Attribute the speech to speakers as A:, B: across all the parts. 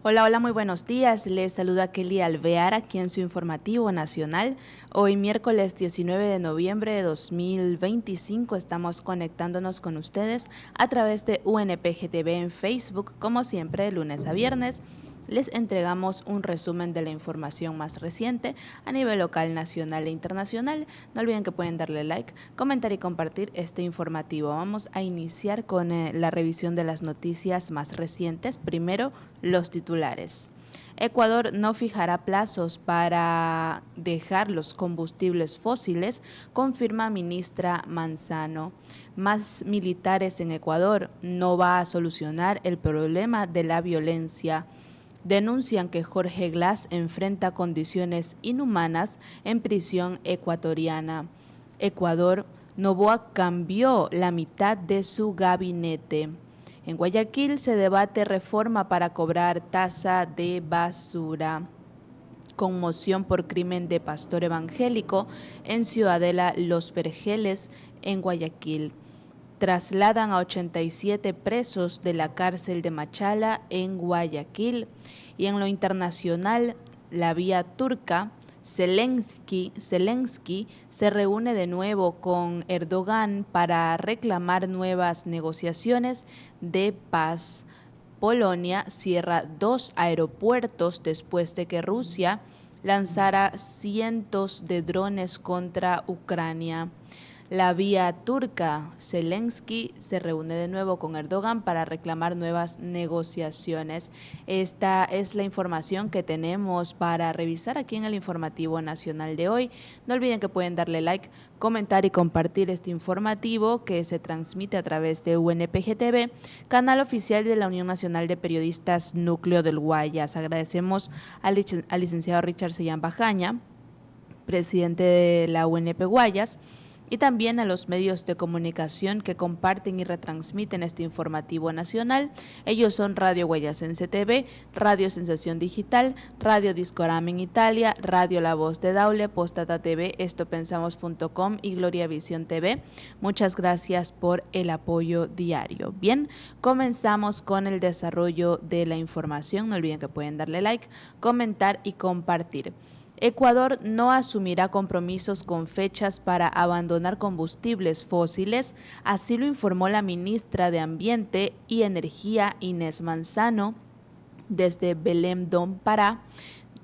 A: Hola, hola, muy buenos días. Les saluda Kelly Alvear aquí en su informativo nacional. Hoy miércoles 19 de noviembre de 2025 estamos conectándonos con ustedes a través de UNPGTV en Facebook, como siempre de lunes a viernes. Les entregamos un resumen de la información más reciente a nivel local, nacional e internacional. No olviden que pueden darle like, comentar y compartir este informativo. Vamos a iniciar con la revisión de las noticias más recientes. Primero, los titulares. Ecuador no fijará plazos para dejar los combustibles fósiles, confirma ministra Manzano. Más militares en Ecuador no va a solucionar el problema de la violencia. Denuncian que Jorge Glass enfrenta condiciones inhumanas en prisión ecuatoriana. Ecuador, Noboa cambió la mitad de su gabinete. En Guayaquil se debate reforma para cobrar tasa de basura. Conmoción por crimen de pastor evangélico en Ciudadela Los Vergeles, en Guayaquil. Trasladan a 87 presos de la cárcel de Machala en Guayaquil. Y en lo internacional, la vía turca, Zelensky se reúne de nuevo con Erdogan para reclamar nuevas negociaciones de paz. Polonia cierra 2 aeropuertos después de que Rusia lanzara cientos de drones contra Ucrania. La vía turca, Zelensky se reúne de nuevo con Erdogan para reclamar nuevas negociaciones. Esta es la información que tenemos para revisar aquí en el informativo nacional de hoy. No olviden que pueden darle like, comentar y compartir este informativo que se transmite a través de UNPGTV, canal oficial de la Unión Nacional de Periodistas Núcleo del Guayas. Agradecemos al licenciado Richard Sellán Bajaña, presidente de la UNP Guayas, y también a los medios de comunicación que comparten y retransmiten este informativo nacional. Ellos son Radio Guayasense TV, Radio Sensación Digital, Radio Discorama en Italia, Radio La Voz de Daule, Postdata TV, estopensamos.com y Gloria Visión TV. Muchas gracias por el apoyo diario. Bien, comenzamos con el desarrollo de la información. No olviden que pueden darle like, comentar y compartir. Ecuador no asumirá compromisos con fechas para abandonar combustibles fósiles, así lo informó la ministra de Ambiente y Energía Inés Manzano desde Belém do Pará,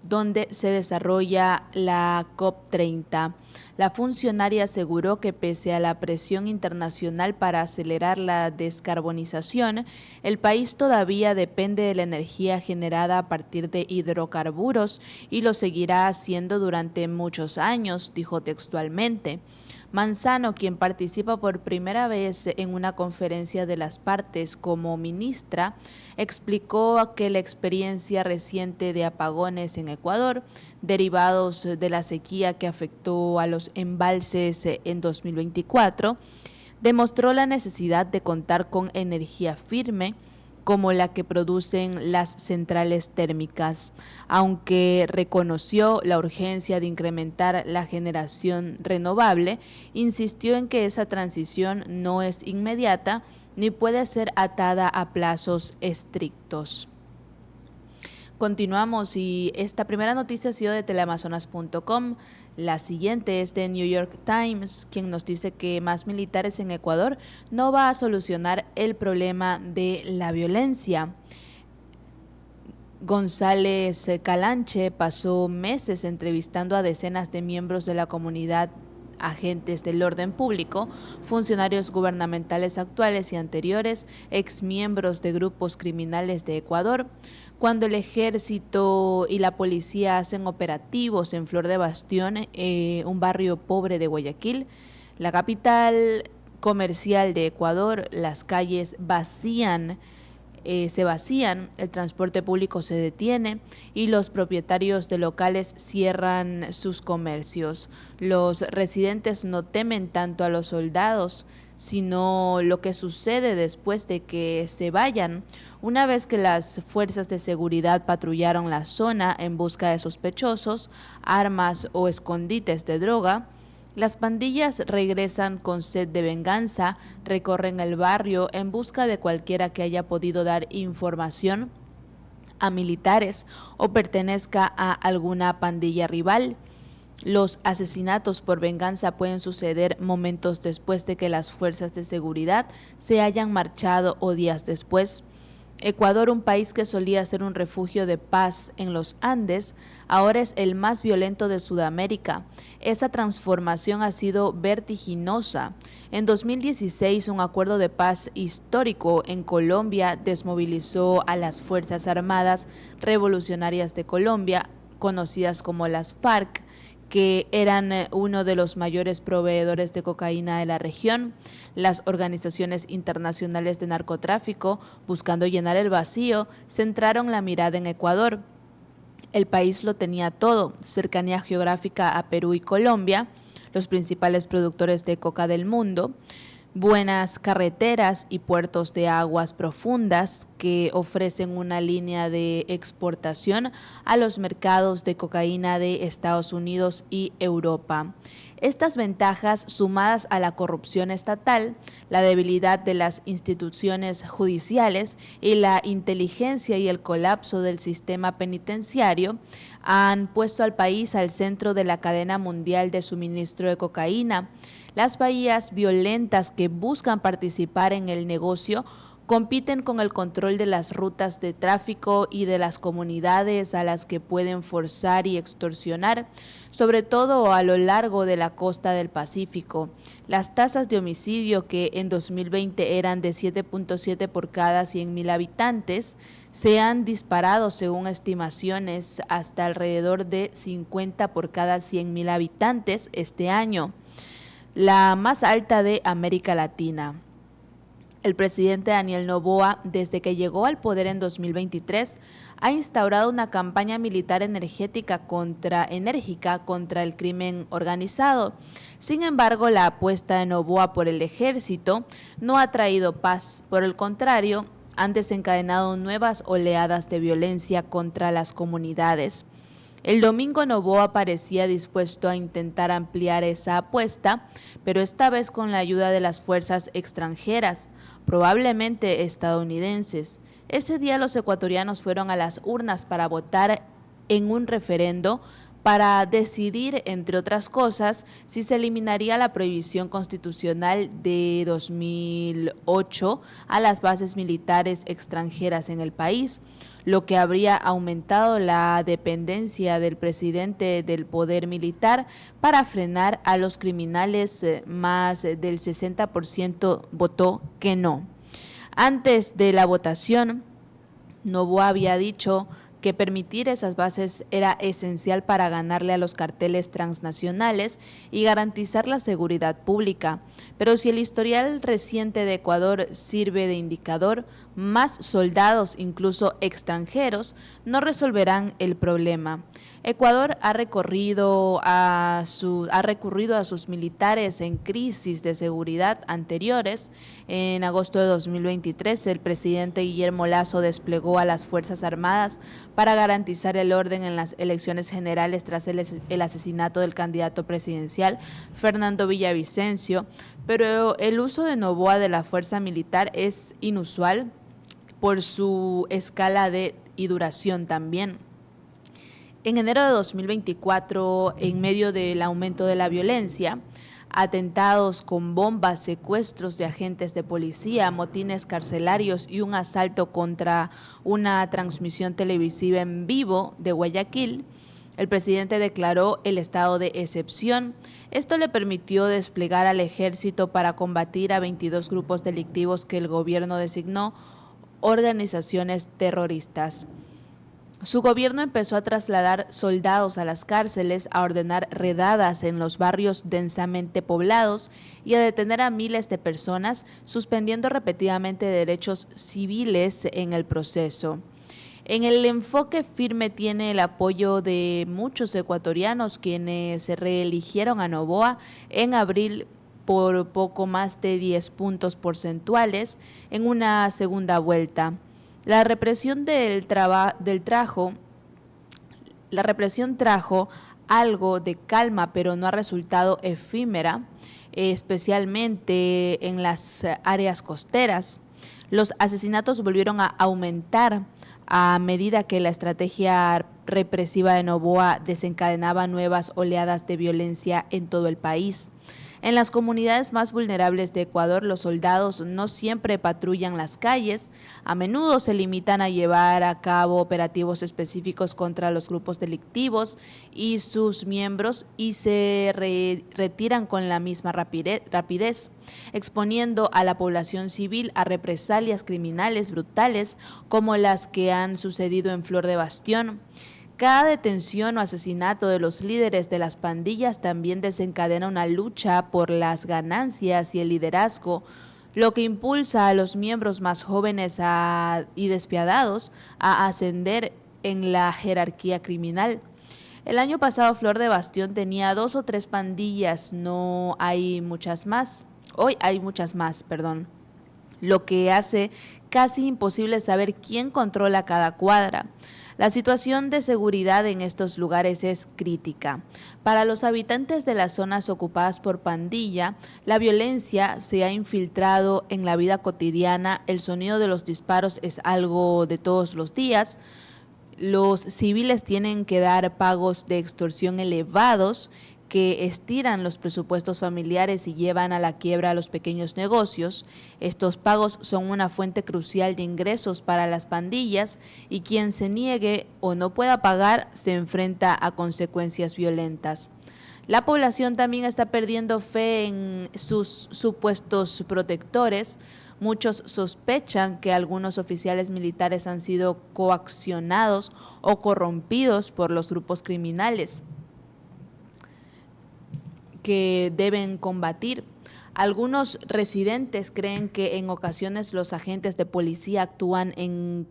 A: donde se desarrolla la COP30. La funcionaria aseguró que pese a la presión internacional para acelerar la descarbonización, el país todavía depende de la energía generada a partir de hidrocarburos y lo seguirá haciendo durante muchos años, dijo textualmente. Manzano, quien participa por primera vez en una conferencia de las partes como ministra, explicó que la experiencia reciente de apagones en Ecuador, derivados de la sequía que afectó a los embalses en 2024, demostró la necesidad de contar con energía firme, como la que producen las centrales térmicas, aunque reconoció la urgencia de incrementar la generación renovable, insistió en que esa transición no es inmediata ni puede ser atada a plazos estrictos. Continuamos y esta primera noticia ha sido de teleamazonas.com. La siguiente es de New York Times, quien nos dice que más militares en Ecuador no va a solucionar el problema de la violencia. González Calanche pasó meses entrevistando a decenas de miembros de la comunidad, agentes del orden público, funcionarios gubernamentales actuales y anteriores, exmiembros de grupos criminales de Ecuador. Cuando el ejército y la policía hacen operativos en Flor de Bastión, un barrio pobre de Guayaquil, la capital comercial de Ecuador, las calles se vacían, el transporte público se detiene y los propietarios de locales cierran sus comercios. Los residentes no temen tanto a los soldados, sino lo que sucede después de que se vayan. Una vez que las fuerzas de seguridad patrullaron la zona en busca de sospechosos, armas o escondites de droga, las pandillas regresan con sed de venganza, recorren el barrio en busca de cualquiera que haya podido dar información a militares o pertenezca a alguna pandilla rival. Los asesinatos por venganza pueden suceder momentos después de que las fuerzas de seguridad se hayan marchado o días después. Ecuador, un país que solía ser un refugio de paz en los Andes, ahora es el más violento de Sudamérica. Esa transformación ha sido vertiginosa. En 2016, un acuerdo de paz histórico en Colombia desmovilizó a las Fuerzas Armadas Revolucionarias de Colombia, conocidas como las FARC, que eran uno de los mayores proveedores de cocaína de la región. Las organizaciones internacionales de narcotráfico, buscando llenar el vacío, centraron la mirada en Ecuador. El país lo tenía todo: cercanía geográfica a Perú y Colombia, los principales productores de coca del mundo, buenas carreteras y puertos de aguas profundas que ofrecen una línea de exportación a los mercados de cocaína de Estados Unidos y Europa. Estas ventajas, sumadas a la corrupción estatal, la debilidad de las instituciones judiciales y la inteligencia y el colapso del sistema penitenciario, han puesto al país al centro de la cadena mundial de suministro de cocaína. Las bahías violentas que buscan participar en el negocio compiten con el control de las rutas de tráfico y de las comunidades a las que pueden forzar y extorsionar, sobre todo a lo largo de la costa del Pacífico. Las tasas de homicidio, que en 2020 eran de 7.7 por cada 100.000 habitantes, se han disparado, según estimaciones, hasta alrededor de 50 por cada 100.000 habitantes este año, la más alta de América Latina. El presidente Daniel Noboa, desde que llegó al poder en 2023, ha instaurado una campaña militar enérgica contra el crimen organizado. Sin embargo, la apuesta de Noboa por el ejército no ha traído paz. Por el contrario, han desencadenado nuevas oleadas de violencia contra las comunidades. El domingo Noboa parecía dispuesto a intentar ampliar esa apuesta, pero esta vez con la ayuda de las fuerzas extranjeras, probablemente estadounidenses. Ese día los ecuatorianos fueron a las urnas para votar en un referendo para decidir, entre otras cosas, si se eliminaría la prohibición constitucional de 2008 a las bases militares extranjeras en el país, lo que habría aumentado la dependencia del presidente del poder militar para frenar a los criminales. Más del 60% votó que no. Antes de la votación, Noboa había dicho que permitir esas bases era esencial para ganarle a los carteles transnacionales y garantizar la seguridad pública. Pero si el historial reciente de Ecuador sirve de indicador, más soldados, incluso extranjeros, no resolverán el problema. Ecuador ha recurrido a sus militares en crisis de seguridad anteriores. En agosto de 2023, el presidente Guillermo Lasso desplegó a las Fuerzas Armadas para garantizar el orden en las elecciones generales tras el asesinato del candidato presidencial Fernando Villavicencio, pero el uso de Noboa de la fuerza militar es inusual por su escala y duración también. En enero de 2024, en medio del aumento de la violencia, atentados con bombas, secuestros de agentes de policía, motines carcelarios y un asalto contra una transmisión televisiva en vivo de Guayaquil, el presidente declaró el estado de excepción. Esto le permitió desplegar al ejército para combatir a 22 grupos delictivos que el gobierno designó organizaciones terroristas. Su gobierno empezó a trasladar soldados a las cárceles, a ordenar redadas en los barrios densamente poblados y a detener a miles de personas, suspendiendo repetidamente derechos civiles en el proceso. En el enfoque firme tiene el apoyo de muchos ecuatorianos, quienes reeligieron a Noboa en abril por poco más de 10 puntos porcentuales en una segunda vuelta. La represión trajo algo de calma, pero no ha resultado efímera, especialmente en las áreas costeras. Los asesinatos volvieron a aumentar a medida que la estrategia represiva de Noboa desencadenaba nuevas oleadas de violencia en todo el país. En las comunidades más vulnerables de Ecuador, los soldados no siempre patrullan las calles, a menudo se limitan a llevar a cabo operativos específicos contra los grupos delictivos y sus miembros y se retiran con la misma rapidez, exponiendo a la población civil a represalias criminales brutales como las que han sucedido en Flor de Bastión. Cada detención o asesinato de los líderes de las pandillas también desencadena una lucha por las ganancias y el liderazgo, lo que impulsa a los miembros más jóvenes y despiadados a ascender en la jerarquía criminal. El año pasado Flor de Bastión tenía 2 o 3 pandillas, no hay muchas más. Hoy hay muchas más, perdón, lo que hace casi imposible saber quién controla cada cuadra. La situación de seguridad en estos lugares es crítica. Para los habitantes de las zonas ocupadas por pandilla, la violencia se ha infiltrado en la vida cotidiana, el sonido de los disparos es algo de todos los días, los civiles tienen que dar pagos de extorsión elevados que estiran los presupuestos familiares y llevan a la quiebra a los pequeños negocios. Estos pagos son una fuente crucial de ingresos para las pandillas y quien se niegue o no pueda pagar se enfrenta a consecuencias violentas. La población también está perdiendo fe en sus supuestos protectores. Muchos sospechan que algunos oficiales militares han sido coaccionados o corrompidos por los grupos criminales que deben combatir. Algunos residentes creen que en ocasiones los agentes de policía actúan en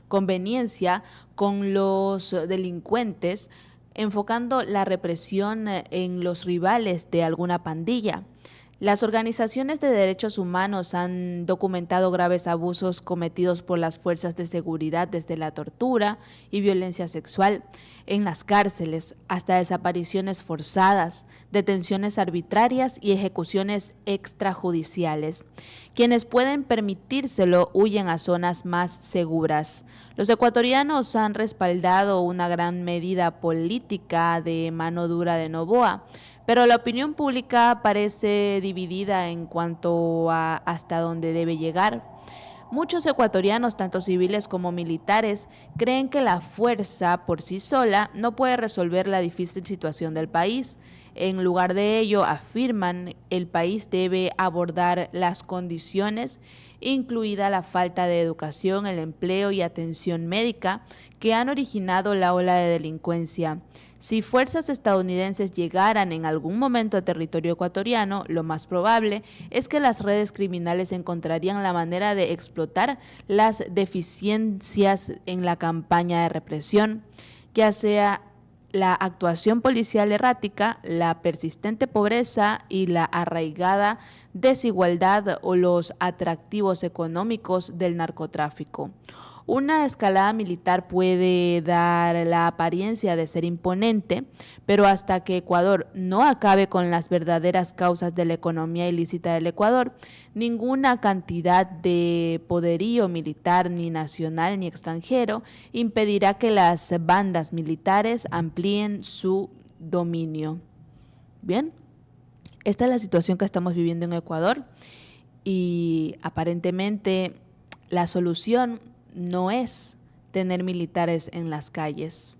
A: conveniencia con los delincuentes, enfocando la represión en los rivales de alguna pandilla. Las organizaciones de derechos humanos han documentado graves abusos cometidos por las fuerzas de seguridad, desde la tortura y violencia sexual en las cárceles hasta desapariciones forzadas, detenciones arbitrarias y ejecuciones extrajudiciales. Quienes pueden permitírselo huyen a zonas más seguras. Los ecuatorianos han respaldado una gran medida política de mano dura de Noboa, pero la opinión pública parece dividida en cuanto a hasta dónde debe llegar. Muchos ecuatorianos, tanto civiles como militares, creen que la fuerza por sí sola no puede resolver la difícil situación del país. En lugar de ello, afirman, el país debe abordar las condiciones, incluida la falta de educación, el empleo y atención médica, que han originado la ola de delincuencia. Si fuerzas estadounidenses llegaran en algún momento a territorio ecuatoriano, lo más probable es que las redes criminales encontrarían la manera de explotar las deficiencias en la campaña de represión, ya sea la actuación policial errática, la persistente pobreza y la arraigada desigualdad o los atractivos económicos del narcotráfico. Una escalada militar puede dar la apariencia de ser imponente, pero hasta que Ecuador no acabe con las verdaderas causas de la economía ilícita del Ecuador, ninguna cantidad de poderío militar, ni nacional ni extranjero, impedirá que las bandas militares amplíen su dominio. Bien, esta es la situación que estamos viviendo en Ecuador y aparentemente la solución no es tener militares en las calles.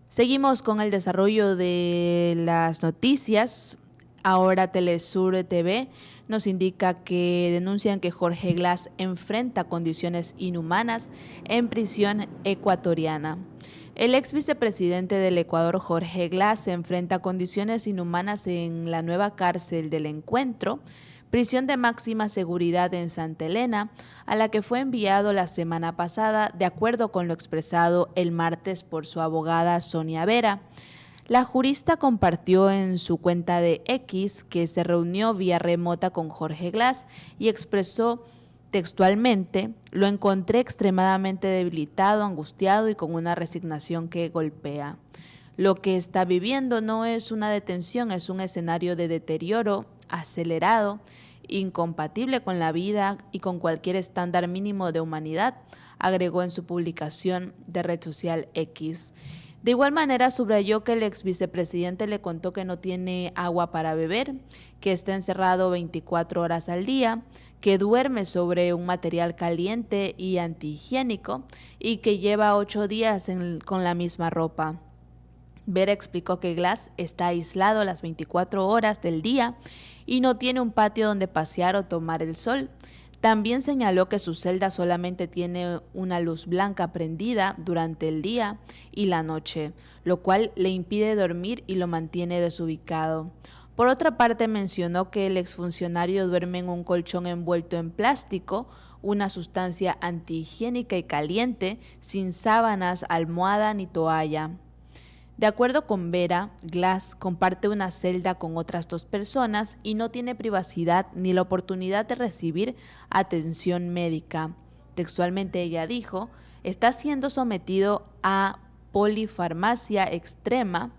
A: Seguimos con el desarrollo de las noticias. Ahora Telesur TV nos indica que denuncian que Jorge Glass enfrenta condiciones inhumanas en prisión ecuatoriana. El ex vicepresidente del Ecuador, Jorge Glass, se enfrenta a condiciones inhumanas en la nueva cárcel del Encuentro, prisión de máxima seguridad en Santa Elena, a la que fue enviado la semana pasada, de acuerdo con lo expresado el martes por su abogada Sonia Vera. La jurista compartió en su cuenta de X que se reunió vía remota con Jorge Glass y expresó textualmente: lo encontré extremadamente debilitado, angustiado y con una resignación que golpea. Lo que está viviendo no es una detención, es un escenario de deterioro acelerado incompatible con la vida y con cualquier estándar mínimo de humanidad, agregó en su publicación de red social X. De igual manera, subrayó que el ex vicepresidente le contó que no tiene agua para beber, que está encerrado 24 horas al día, que duerme sobre un material caliente y antihigiénico y que lleva 8 días con la misma ropa. Vera explicó que Glass está aislado las 24 horas del día y no tiene un patio donde pasear o tomar el sol. También señaló que su celda solamente tiene una luz blanca prendida durante el día y la noche, lo cual le impide dormir y lo mantiene desubicado. Por otra parte, mencionó que el exfuncionario duerme en un colchón envuelto en plástico, una sustancia antihigiénica y caliente, sin sábanas, almohada ni toalla. De acuerdo con Vera, Glass comparte una celda con otras 2 personas y no tiene privacidad ni la oportunidad de recibir atención médica. Textualmente ella dijo, está siendo sometido a polifarmacia extrema,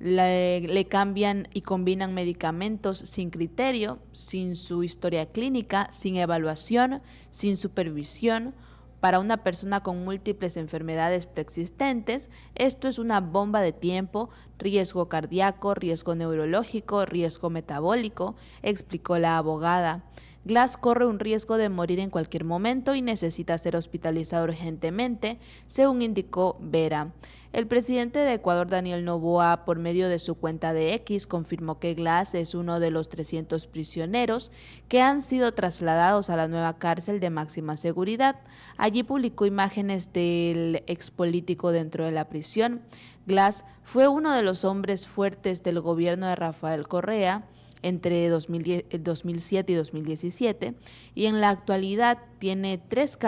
A: le cambian y combinan medicamentos sin criterio, sin su historia clínica, sin evaluación, sin supervisión. Para una persona con múltiples enfermedades preexistentes, esto es una bomba de tiempo, riesgo cardíaco, riesgo neurológico, riesgo metabólico, explicó la abogada. Glass corre un riesgo de morir en cualquier momento y necesita ser hospitalizado urgentemente, según indicó Vera. El presidente de Ecuador, Daniel Noboa, por medio de su cuenta de X, confirmó que Glass es uno de los 300 prisioneros que han sido trasladados a la nueva cárcel de máxima seguridad. Allí publicó imágenes del expolítico dentro de la prisión. Glass fue uno de los hombres fuertes del gobierno de Rafael Correa entre 2007 y 2017, y en la actualidad tiene 3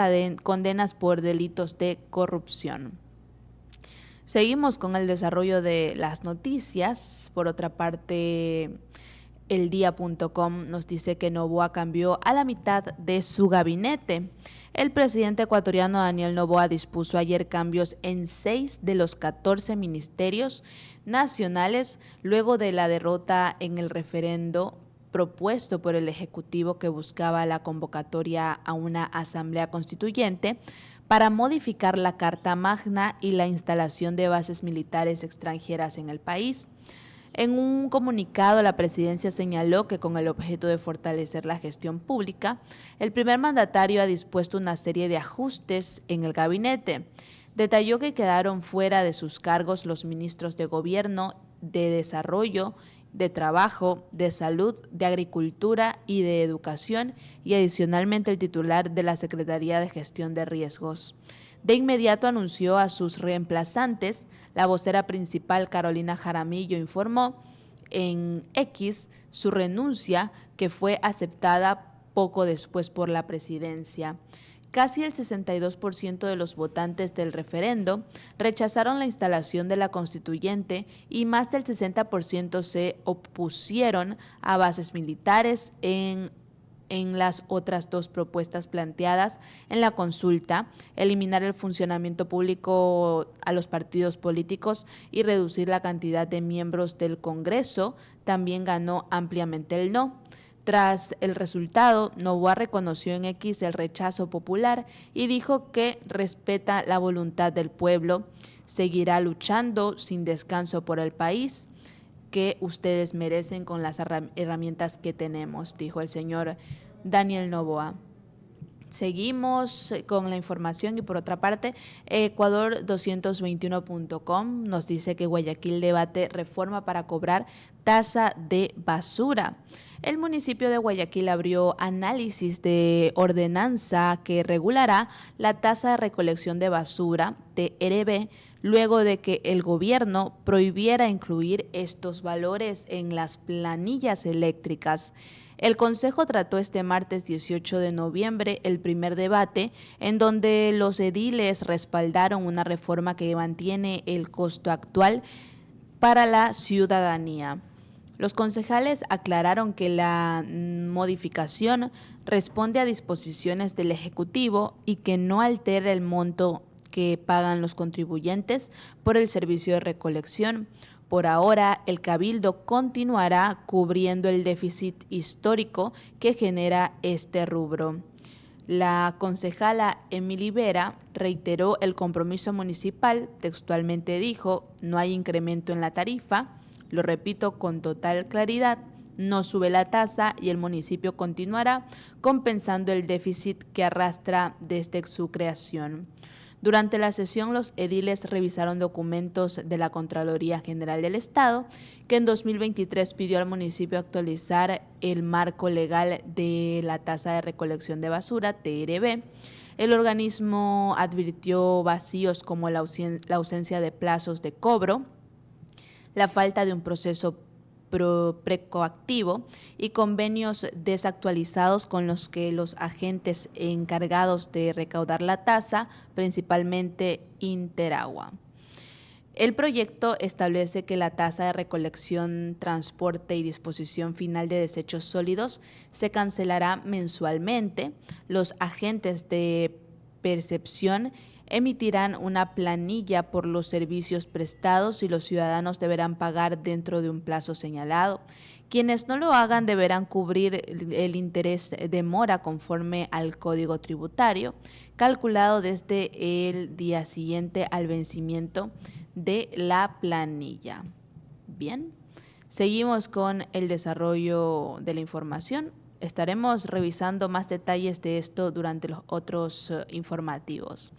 A: condenas por delitos de corrupción. Seguimos con el desarrollo de las noticias. Por otra parte, eldia.com nos dice que Noboa cambió a la mitad de su gabinete. El presidente ecuatoriano Daniel Noboa dispuso ayer cambios en 6 de los 14 ministerios nacionales luego de la derrota en el referendo propuesto por el Ejecutivo que buscaba la convocatoria a una asamblea constituyente para modificar la Carta Magna y la instalación de bases militares extranjeras en el país. En un comunicado, la presidencia señaló que con el objeto de fortalecer la gestión pública, el primer mandatario ha dispuesto una serie de ajustes en el gabinete. Detalló que quedaron fuera de sus cargos los ministros de Gobierno, de Desarrollo, de Trabajo, de Salud, de Agricultura y de Educación, y adicionalmente el titular de la Secretaría de Gestión de Riesgos. De inmediato anunció a sus reemplazantes. La vocera principal, Carolina Jaramillo, informó en X su renuncia, que fue aceptada poco después por la presidencia. Casi el 62% de los votantes del referendo rechazaron la instalación de la constituyente y más del 60% se opusieron a bases militares en las otras 2 propuestas planteadas en la consulta: eliminar el funcionamiento público a los partidos políticos y reducir la cantidad de miembros del Congreso. También ganó ampliamente el no. Tras el resultado, Noboa reconoció en X el rechazo popular y dijo que respeta la voluntad del pueblo, seguirá luchando sin descanso por el país que ustedes merecen con las herramientas que tenemos, dijo el señor Daniel Noboa. Seguimos con la información y por otra parte, Ecuador221.com nos dice que Guayaquil debate reforma para cobrar tasa de basura. El municipio de Guayaquil abrió análisis de ordenanza que regulará la tasa de recolección de basura, TRB, luego de que el gobierno prohibiera incluir estos valores en las planillas eléctricas. El Consejo trató este martes 18 de noviembre el primer debate, en donde los ediles respaldaron una reforma que mantiene el costo actual para la ciudadanía. Los concejales aclararon que la modificación responde a disposiciones del Ejecutivo y que no altera el monto que pagan los contribuyentes por el servicio de recolección. Por ahora, el Cabildo continuará cubriendo el déficit histórico que genera este rubro. La concejala Emily Vera reiteró el compromiso municipal, textualmente dijo: no hay incremento en la tarifa, lo repito con total claridad, no sube la tasa y el municipio continuará compensando el déficit que arrastra desde su creación. Durante la sesión, los ediles revisaron documentos de la Contraloría General del Estado, que en 2023 pidió al municipio actualizar el marco legal de la tasa de recolección de basura, TRB. El organismo advirtió vacíos como la ausencia de plazos de cobro, la falta de un proceso precoactivo y convenios desactualizados con los que los agentes encargados de recaudar la tasa, principalmente Interagua. El proyecto establece que la tasa de recolección, transporte y disposición final de desechos sólidos se cancelará mensualmente. Los agentes de percepción emitirán una planilla por los servicios prestados y los ciudadanos deberán pagar dentro de un plazo señalado. Quienes no lo hagan deberán cubrir el interés de mora conforme al Código Tributario, calculado desde el día siguiente al vencimiento de la planilla. Bien, seguimos con el desarrollo de la información. Estaremos revisando más detalles de esto durante los otros informativos.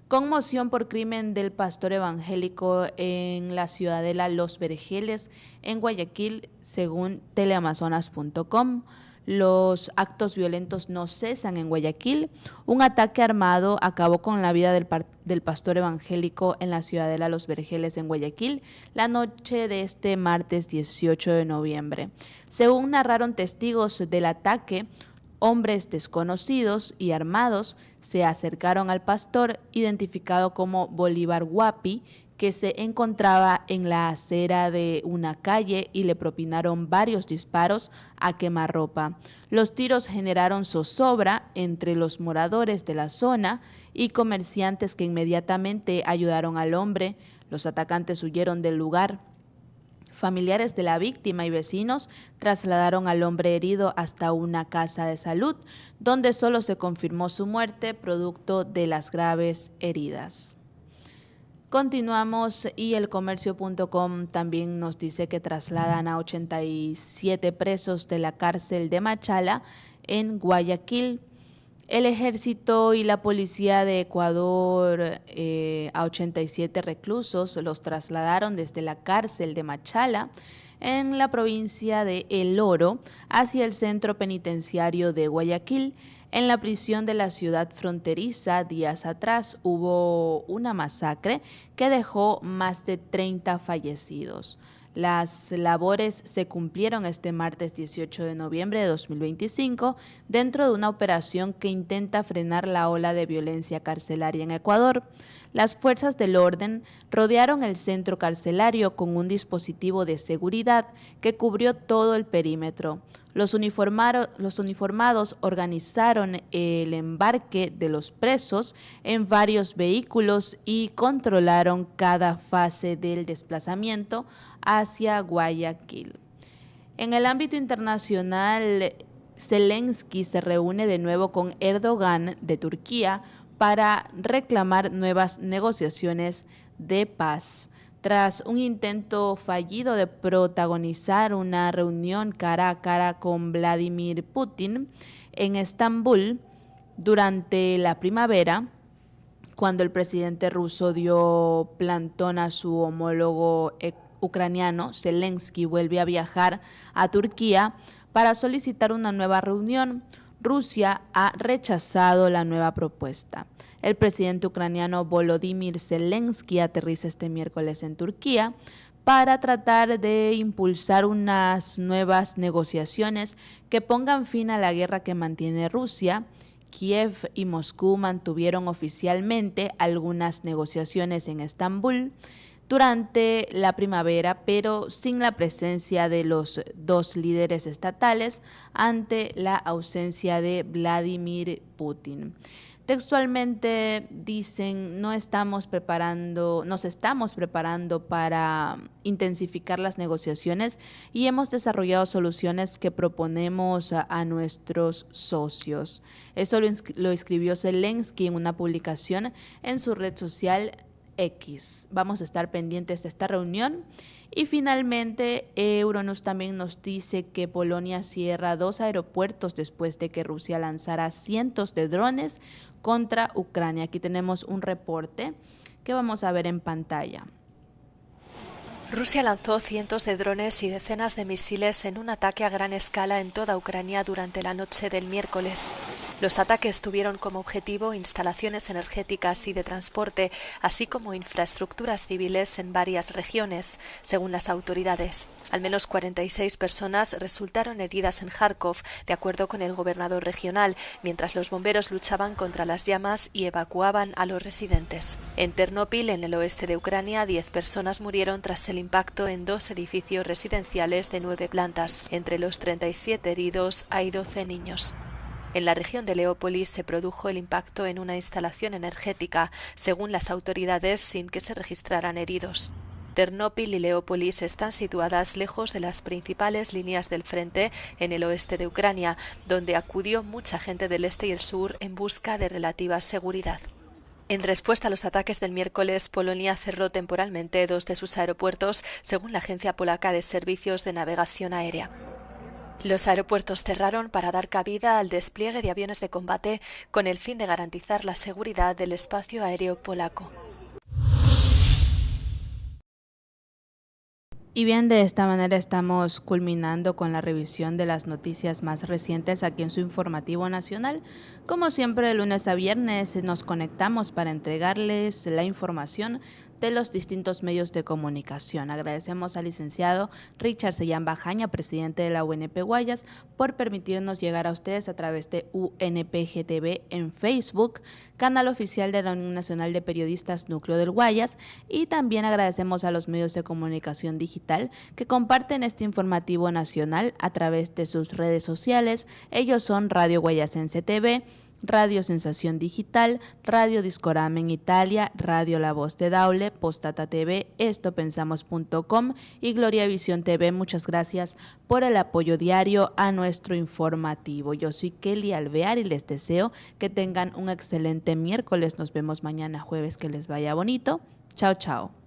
A: Conmoción por crimen del pastor evangélico en la ciudadela Los Vergeles, en Guayaquil, según teleamazonas.com. Los actos violentos no cesan en Guayaquil. Un ataque armado acabó con la vida del pastor evangélico en la ciudadela Los Vergeles, en Guayaquil, la noche de este martes 18 de noviembre. Según narraron testigos del ataque, hombres desconocidos y armados se acercaron al pastor, identificado como Bolívar Guapi, que se encontraba en la acera de una calle, y le propinaron varios disparos a quemarropa. Los tiros generaron zozobra entre los moradores de la zona y comerciantes, que inmediatamente ayudaron al hombre. Los atacantes huyeron del lugar. Familiares de la víctima y vecinos trasladaron al hombre herido hasta una casa de salud, donde solo se confirmó su muerte producto de las graves heridas. Continuamos, y elcomercio.com también nos dice que trasladan a 87 presos de la cárcel de Machala en Guayaquil. El Ejército y la Policía de Ecuador a 87 reclusos los trasladaron desde la cárcel de Machala, en la provincia de El Oro, hacia el centro penitenciario de Guayaquil. En la prisión de la ciudad fronteriza, días atrás, hubo una masacre que dejó más de 30 fallecidos. Las labores se cumplieron este martes 18 de noviembre de 2025 dentro de una operación que intenta frenar la ola de violencia carcelaria en Ecuador. Las fuerzas del orden rodearon el centro carcelario con un dispositivo de seguridad que cubrió todo el perímetro. Los uniformados organizaron el embarque de los presos en varios vehículos y controlaron cada fase del desplazamiento hacia Guayaquil. En el ámbito internacional, Zelensky se reúne de nuevo con Erdogan de Turquía para reclamar nuevas negociaciones de paz. Tras un intento fallido de protagonizar una reunión cara a cara con Vladimir Putin en Estambul durante la primavera, cuando el presidente ruso dio plantón a su homólogo ucraniano, Zelensky vuelve a viajar a Turquía para solicitar una nueva reunión. Rusia ha rechazado la nueva propuesta. El presidente ucraniano Volodymyr Zelensky aterriza este miércoles en Turquía para tratar de impulsar unas nuevas negociaciones que pongan fin a la guerra que mantiene Rusia. Kiev y Moscú mantuvieron oficialmente algunas negociaciones en Estambul durante la primavera, pero sin la presencia de los dos líderes estatales ante la ausencia de Vladimir Putin. Textualmente dicen, nos estamos preparando para intensificar las negociaciones y hemos desarrollado soluciones que proponemos a nuestros socios. Eso lo escribió Zelensky en una publicación en su red social X. Vamos a estar pendientes de esta reunión. Y finalmente, Euronews también nos dice que Polonia cierra 2 aeropuertos después de que Rusia lanzara cientos de drones contra Ucrania. Aquí tenemos un reporte que vamos a ver en pantalla.
B: Rusia lanzó cientos de drones y decenas de misiles en un ataque a gran escala en toda Ucrania durante la noche del miércoles. Los ataques tuvieron como objetivo instalaciones energéticas y de transporte, así como infraestructuras civiles en varias regiones, según las autoridades. Al menos 46 personas resultaron heridas en Kharkov, de acuerdo con el gobernador regional, mientras los bomberos luchaban contra las llamas y evacuaban a los residentes. En Ternópil, en el oeste de Ucrania, 10 personas murieron tras el impacto en 2 edificios residenciales de 9 plantas. Entre los 37 heridos hay 12 niños. En la región de Leópolis se produjo el impacto en una instalación energética, según las autoridades, sin que se registraran heridos. Ternópil y Leópolis están situadas lejos de las principales líneas del frente en el oeste de Ucrania, donde acudió mucha gente del este y el sur en busca de relativa seguridad. En respuesta a los ataques del miércoles, Polonia cerró temporalmente 2 de sus aeropuertos, según la Agencia Polaca de Servicios de Navegación Aérea. Los aeropuertos cerraron para dar cabida al despliegue de aviones de combate con el fin de garantizar la seguridad del espacio aéreo polaco.
A: Y bien, de esta manera estamos culminando con la revisión de las noticias más recientes aquí en su informativo nacional. Como siempre, de lunes a viernes nos conectamos para entregarles la información de los distintos medios de comunicación. Agradecemos al licenciado Richard Sellán Bajaña, presidente de la UNP Guayas, por permitirnos llegar a ustedes a través de UNPGTV en Facebook, canal oficial de la Unión Nacional de Periodistas Núcleo del Guayas, y también agradecemos a los medios de comunicación digital que comparten este informativo nacional a través de sus redes sociales. Ellos son Radio Guayasense TV, Radio Sensación Digital, Radio Discorama en Italia, Radio La Voz de Daule, Postata TV, estopensamos.com y Gloria Visión TV. Muchas gracias por el apoyo diario a nuestro informativo. Yo soy Kelly Alvear y les deseo que tengan un excelente miércoles. Nos vemos mañana jueves, que les vaya bonito. Chao, chao.